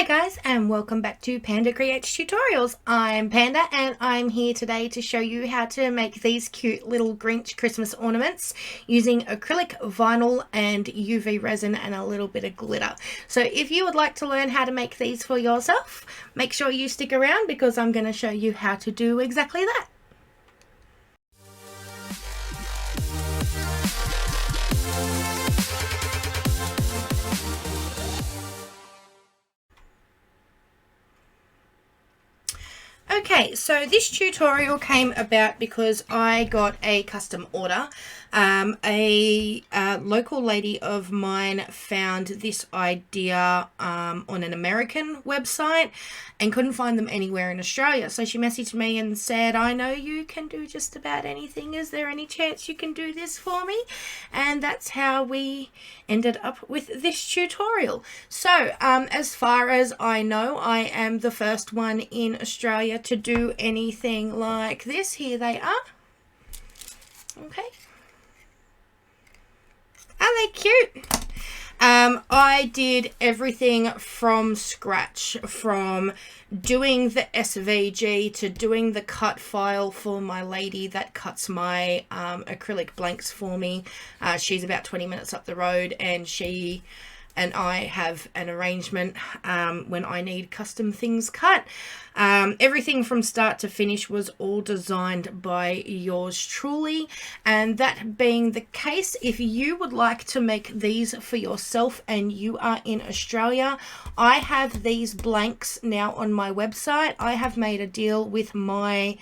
Hi guys, and welcome back to Panda Creates Tutorials. I'm Panda and I'm here today to show you how to make these cute little Grinch Christmas ornaments using acrylic, vinyl and UV resin and a little bit of glitter. So if you would like to learn how to make these for yourself, make sure you stick around because I'm going to show you how to do exactly that. Okay, so this tutorial came about because I got a custom order. A local lady of mine found this idea on an American website and couldn't find them anywhere in Australia. So she messaged me and said, I know you can do just about anything. Is there any chance you can do this for me? And that's how we ended up with this tutorial. So as far as I know, I am the first one in Australia to do anything like this. Here they are. Okay. Are they cute? I did everything from scratch, from doing the SVG to doing the cut file for my lady that cuts my acrylic blanks for me. She's about 20 minutes up the road, and she and I have an arrangement when I need custom things cut. Everything from start to finish was all designed by yours truly. And that being the case, if you would like to make these for yourself and you are in Australia, I have these blanks now on my website. I have made a deal with my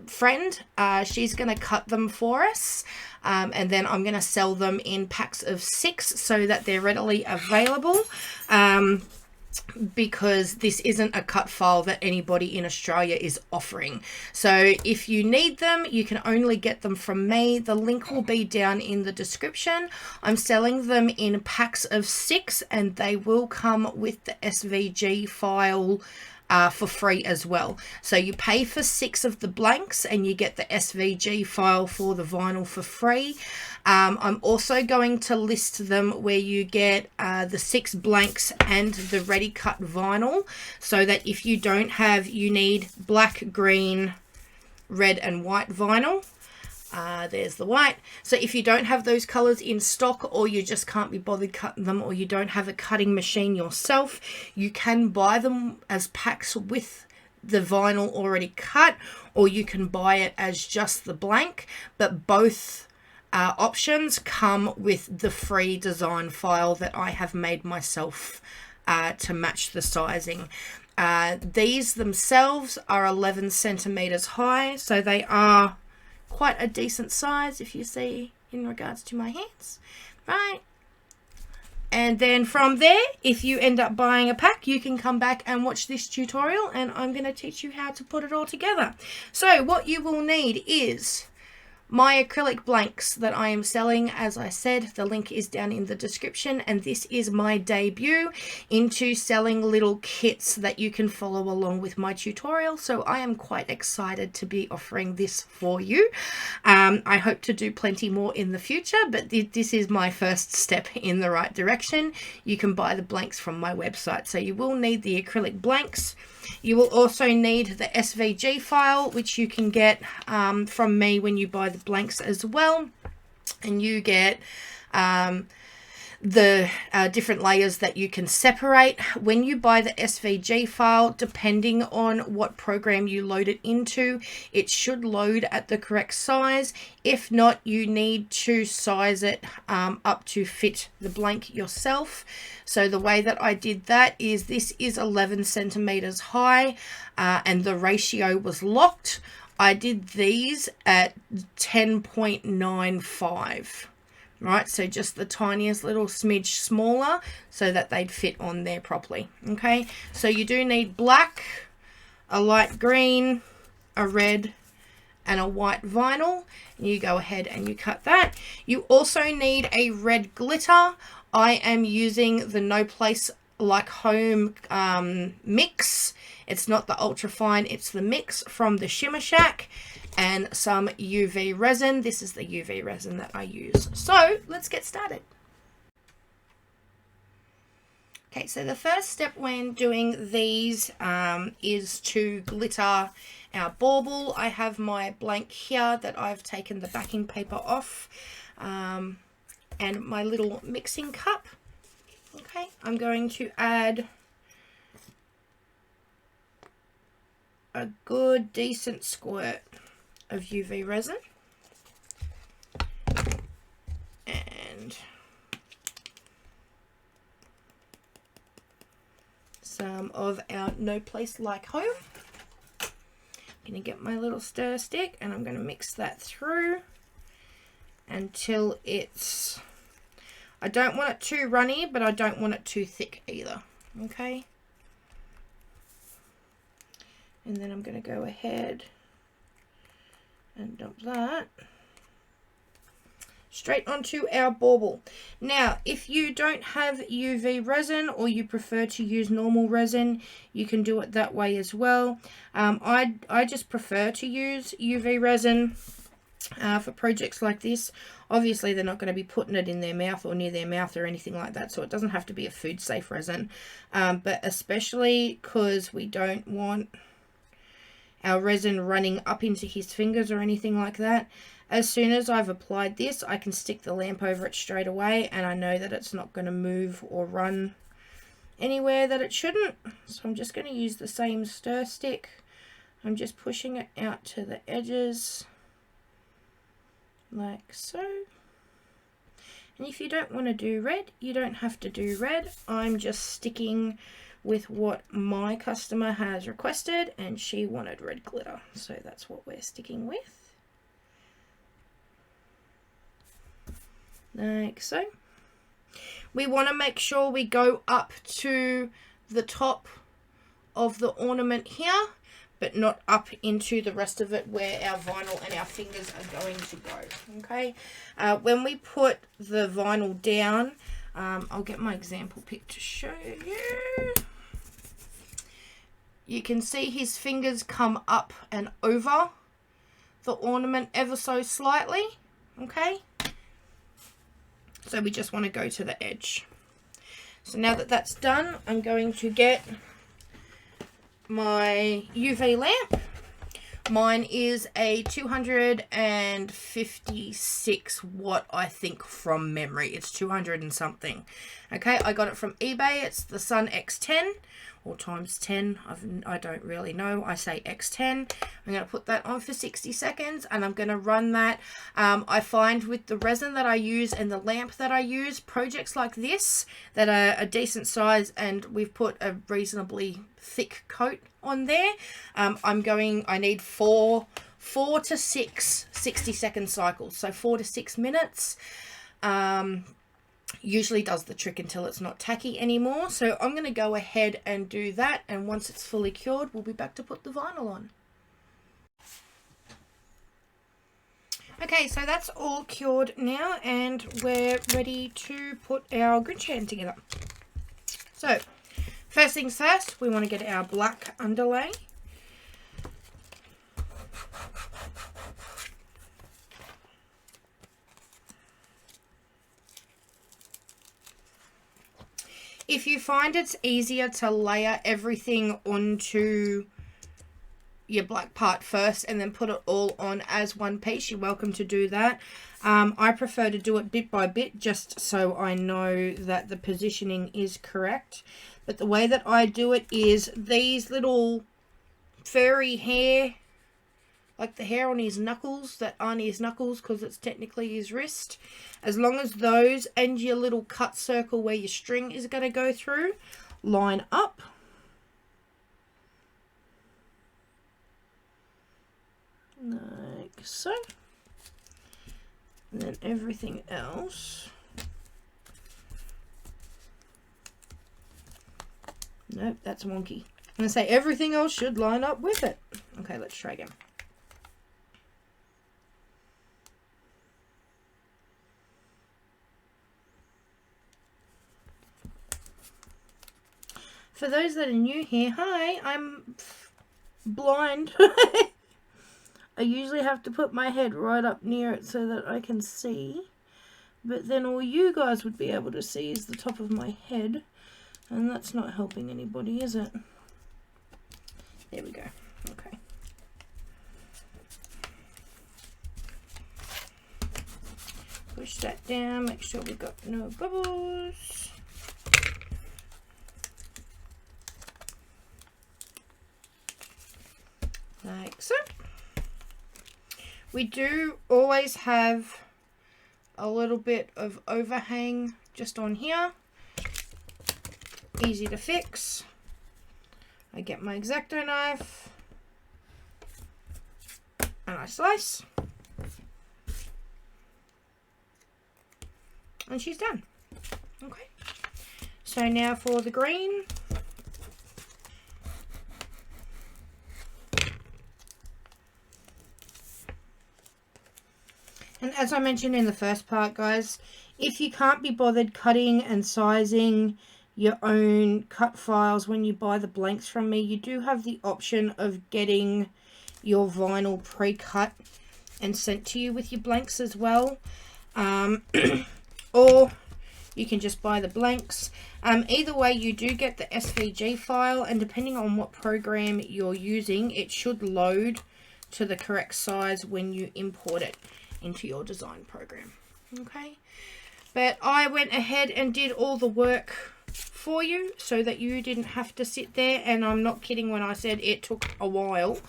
friend. She's going to cut them for us. And then I'm going to sell them in packs of 6 so that they're readily available, because this isn't a cut file that anybody in Australia is offering. So if you need them, you can only get them from me. The link will be down in the description. I'm selling them in packs of 6 and they will come with the SVG file for free as well. So you pay for 6 of the blanks and you get the SVG file for the vinyl for free. I'm also going to list them where you get the 6 blanks and the ready cut vinyl, so that if you don't have, you need black, green, red and white vinyl. There's the white. So if you don't have those colors in stock, or you just can't be bothered cutting them, or you don't have a cutting machine yourself, you can buy them as packs with the vinyl already cut, or you can buy it as just the blank. But both options come with the free design file that I have made myself to match the sizing. These themselves are 11 centimeters high, so they are quite a decent size if you see in regards to my hands, right? And then from there, if you end up buying a pack, you can come back and watch this tutorial and I'm going to teach you how to put it all together. So what you will need is my acrylic blanks that I am selling. As I said, the link is down in the description, and this is my debut into selling little kits that you can follow along with my tutorial. So I am quite excited to be offering this for you. I hope to do plenty more in the future, but this is my first step in the right direction. You can buy the blanks from my website. So you will need the acrylic blanks. You will also need the SVG file, which you can get from me when you buy the blanks as well. And you get the different layers that you can separate. When you buy the SVG file, depending on what program you load it into, it should load at the correct size. If not, you need to size it up to fit the blank yourself. So the way that I did that is, this is 11 centimeters high and the ratio was locked. I did these at 10.95. right? So just the tiniest little smidge smaller so that they'd fit on there properly. Okay, so you do need black, a light green, a red and a white vinyl. You go ahead and you cut that. You also need a red glitter. I am using the No Place Like Home mix. It's not the ultra fine, it's the mix from the Shimmer Shack, and some UV resin. This is the UV resin that I use. So let's get started. Okay, so the first step when doing these is to glitter our bauble. I have my blank here that I've taken the backing paper off, and my little mixing cup. Okay, I'm going to add a good decent squirt of UV resin and some of our No Place Like Home. I'm going to get my little stir stick and I'm going to mix that through until it's, I don't want it too runny, but I don't want it too thick either. Okay. And then I'm going to go ahead and dump that straight onto our bauble. Now, if you don't have UV resin or you prefer to use normal resin, you can do it that way as well. I just prefer to use UV resin for projects like this. Obviously, they're not going to be putting it in their mouth or near their mouth or anything like that, so it doesn't have to be a food safe resin. But especially because we don't want our resin running up into his fingers or anything like that. As soon as I've applied this, I can stick the lamp over it straight away, and I know that it's not going to move or run anywhere that it shouldn't. So I'm just going to use the same stir stick. I'm just pushing it out to the edges like so. And if you don't want to do red, you don't have to do red. I'm just sticking with what my customer has requested, and she wanted red glitter, so that's what we're sticking with. Like so. We want to make sure we go up to the top of the ornament here, but not up into the rest of it where our vinyl and our fingers are going to go. Okay. When we put the vinyl down, I'll get my example pic to show you. You can see his fingers come up and over the ornament ever so slightly. Okay. So we just want to go to the edge. So now that that's done, I'm going to get my UV lamp. Mine is a 256 watt, I think, from memory. It's 200 and something. Okay, I got it from eBay. It's the Sun X10 or times 10. I don't really know. I say X10. I'm going to put that on for 60 seconds and I'm going to run that. I find with the resin that I use and the lamp that I use, projects like this that are a decent size and we've put a reasonably thick coat on there, I need four to six 60-second cycles, so 4 to 6 minutes. Usually does the trick until it's not tacky anymore. So I'm going to go ahead and do that, and once it's fully cured, we'll be back to put the vinyl on. Okay, so that's all cured now, and we're ready to put our Grinch hand together. So first things first, we want to get our black underlay. If you find it's easier to layer everything onto your black part first and then put it all on as one piece, you're welcome to do that. I prefer to do it bit by bit just so I know that the positioning is correct. But the way that I do it is these little furry hair, like the hair on his knuckles that aren't his knuckles because it's technically his wrist, as long as those and your little cut circle where your string is going to go through line up, like so, and then everything else, nope, that's wonky. I'm going to say everything else should line up with it. Okay, let's try again. For those that are new here, hi, I'm blind. I usually have to put my head right up near it so that I can see. But then all you guys would be able to see is the top of my head. And that's not helping anybody, is it? There we go. Okay. Push that down, make sure we've got no bubbles. Like so. We do always have a little bit of overhang just on here. Easy to fix. I get my X-Acto knife and I slice. And she's done. Okay. So now for the green. And as I mentioned in the first part, guys, if you can't be bothered cutting and sizing your own cut files when you buy the blanks from me, you do have the option of getting your vinyl pre-cut and sent to you with your blanks as well. Or you can just buy the blanks. Either way, you do get the SVG file, and depending on what program you're using, it should load to the correct size when you import it into your design program. Okay, but I went ahead and did all the work for you so that you didn't have to sit there, and I'm not kidding when I said it took a while,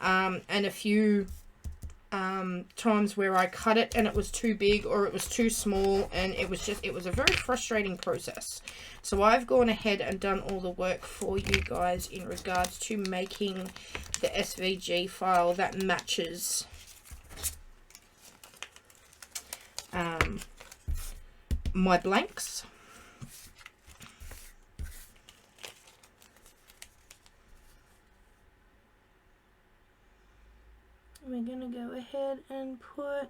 and a few times where I cut it and it was too big or it was too small, and it was a very frustrating process. So I've gone ahead and done all the work for you guys in regards to making the SVG file that matches my blanks. We're gonna go ahead and put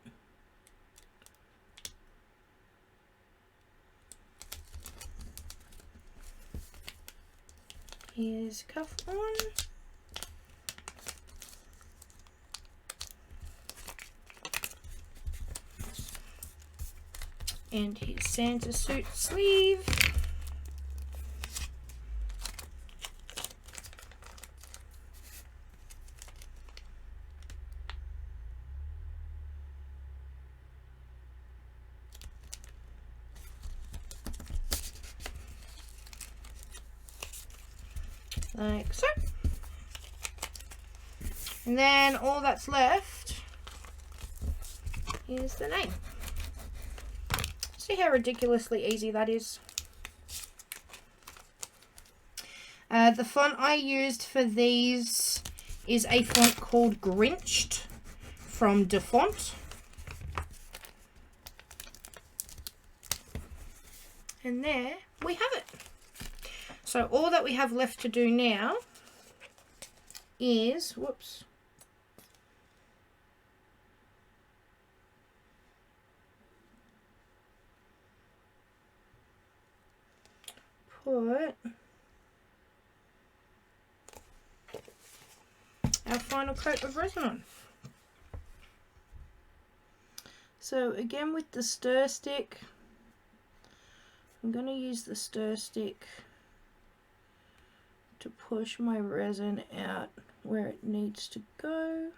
his cuff on. And his Santa suit sleeve. Like so. And then all that's left is the name. See how ridiculously easy that is? The font I used for these is a font called Grinched from Font. And there we have it. So all that we have left to do now is, whoops, put our final coat of resin on. So again, with the stir stick, I'm going to use the stir stick to push my resin out where it needs to go.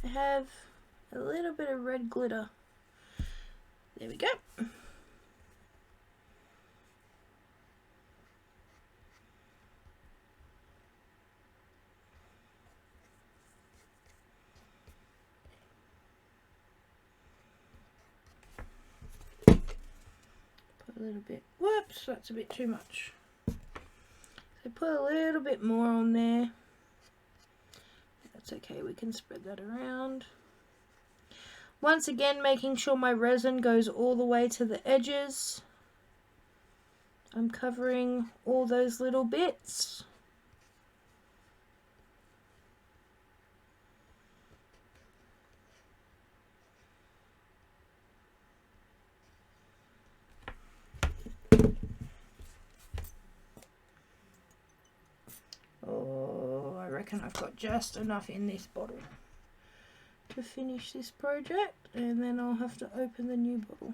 I have a little bit of red glitter. There we go. Put a little bit, whoops, that's a bit too much. So put a little bit more on there. That's okay, we can spread that around. Once again, making sure my resin goes all the way to the edges. I'm covering all those little bits. Oh, I reckon I've got just enough in this bottle to finish this project, and then I'll have to open the new bottle.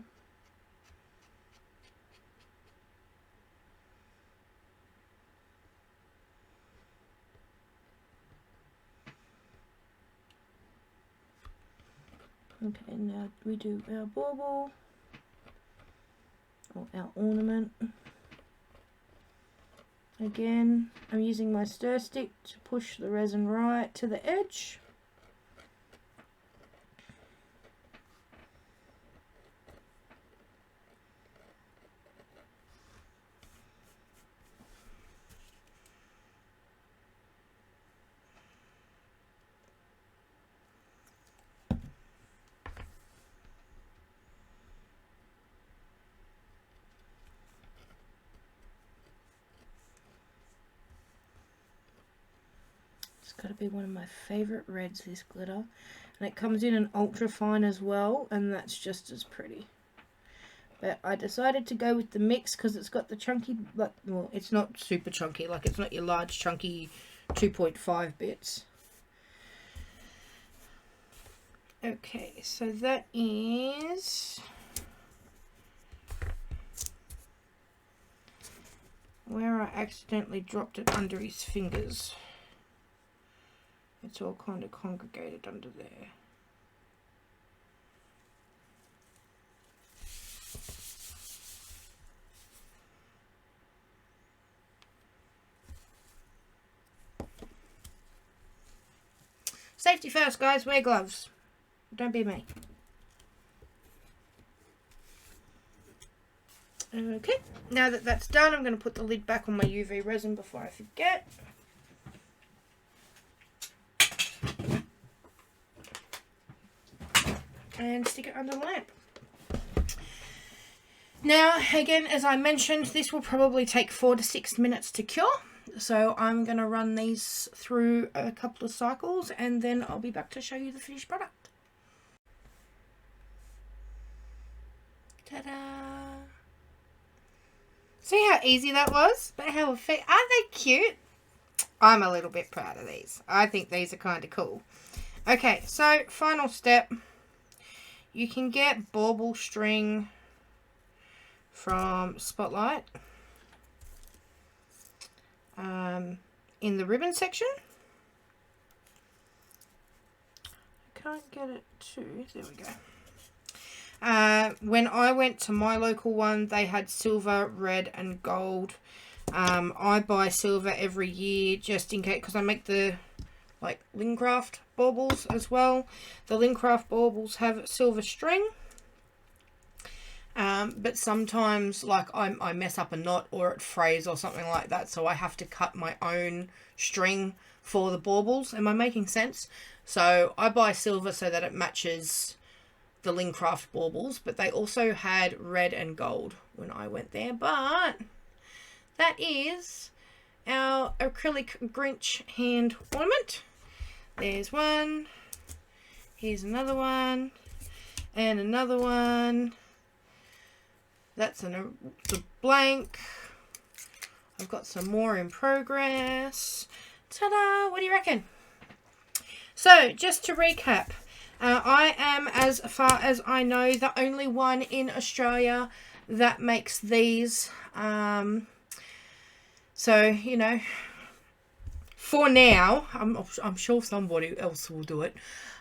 Okay, now we do our bauble, or our ornament. Again, I'm using my stir stick to push the resin right to the edge. Got to be one of my favorite reds, this glitter, and it comes in an ultra fine as well, and that's just as pretty. But I decided to go with the mix because it's got the chunky, like, well, it's not super chunky, like it's not your large chunky 2.5 bits. Okay, so that is where I accidentally dropped it under his fingers. It's all kind of congregated under there. Safety first, guys. Wear gloves. Don't be me. Okay, now that that's done, I'm going to put the lid back on my UV resin before I forget. And stick it under the lamp. Now, again, as I mentioned, this will probably take 4 to 6 minutes to cure. So I'm going to run these through a couple of cycles, and then I'll be back to show you the finished product. Ta-da! See how easy that was? But how aren't they cute? I'm a little bit proud of these. I think these are kind of cool. Okay, so final step. You can get bauble string from Spotlight in the ribbon section. I can't get it to, there we go. When I went to my local one, they had silver, red and gold. I buy silver every year just in case, because I make the like Lincraft baubles as well. The Lincraft baubles have silver string, but sometimes like I mess up a knot or it frays or something like that, so I have to cut my own string for the baubles. Am I making sense? So I buy silver so that it matches the Lincraft baubles, but they also had red and gold when I went there. But that is our acrylic Grinch hand ornament. There's one, here's another one, and another one. That's the blank. I've got some more in progress. Ta-da! What do you reckon? So, just to recap, I am, as far as I know, the only one in Australia that makes these. So, you know, for now, I'm sure somebody else will do it.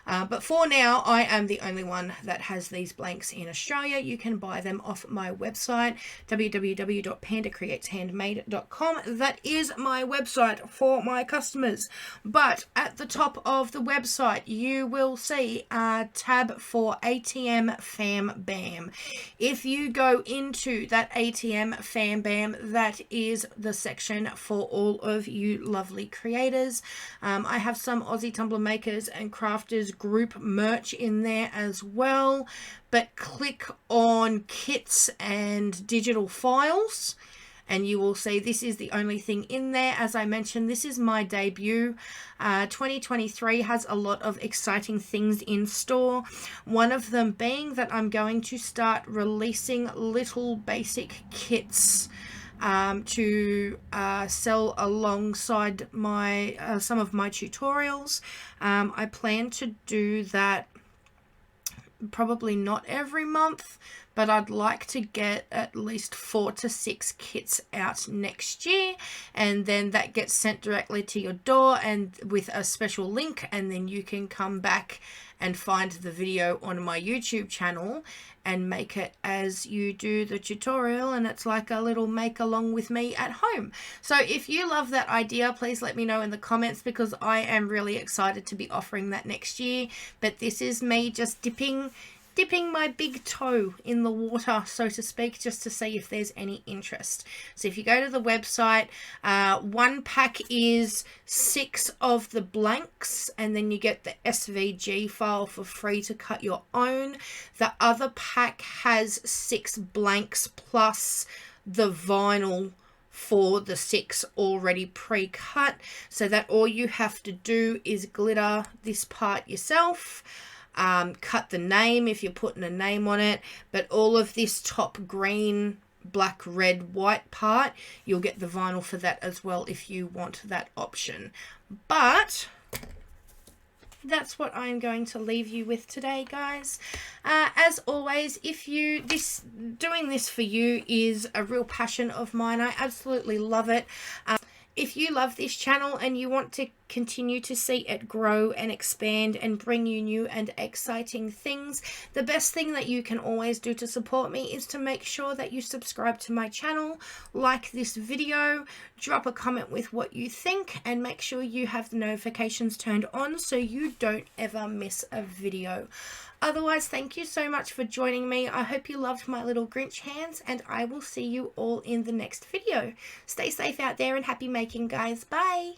But for now, I am the only one that has these blanks in Australia. You can buy them off my website, www.pandacreateshandmade.com. That is my website for my customers. But at the top of the website, you will see a tab for ATM Fam Bam. If you go into that ATM Fam Bam, that is the section for all of you lovely creators. I have some Aussie Tumbler makers and crafters group merch in there as well, but click on kits and digital files and you will see this is the only thing in there. As I mentioned, this is my debut. 2023 has a lot of exciting things in store, one of them being that I'm going to start releasing little basic kits to sell alongside my some of my tutorials. I plan to do that probably not every month, but I'd like to get at least 4 to 6 kits out next year, and then that gets sent directly to your door and with a special link, and then you can come back and find the video on my YouTube channel and make it as you do the tutorial, and it's like a little make along with me at home. So if you love that idea, please let me know in the comments, because I am really excited to be offering that next year. But this is me just dipping my big toe in the water, so to speak, just to see if there's any interest. So if you go to the website, one pack is 6 of the blanks, and then you get the SVG file for free to cut your own. The other pack has 6 blanks plus the vinyl for the 6 already pre-cut, so that all you have to do is glitter this part yourself. Cut the name if you're putting a name on it, but all of this top green, black, red, white part, you'll get the vinyl for that as well if you want that option. But that's what I'm going to leave you with today, guys. As always, if doing this for you is a real passion of mine, I absolutely love it. If you love this channel and you want to continue to see it grow and expand and bring you new and exciting things, the best thing that you can always do to support me is to make sure that you subscribe to my channel, like this video, drop a comment with what you think, and make sure you have the notifications turned on so you don't ever miss a video. Otherwise, thank you so much for joining me. I hope you loved my little Grinch hands, and I will see you all in the next video. Stay safe out there and happy making, guys. Bye!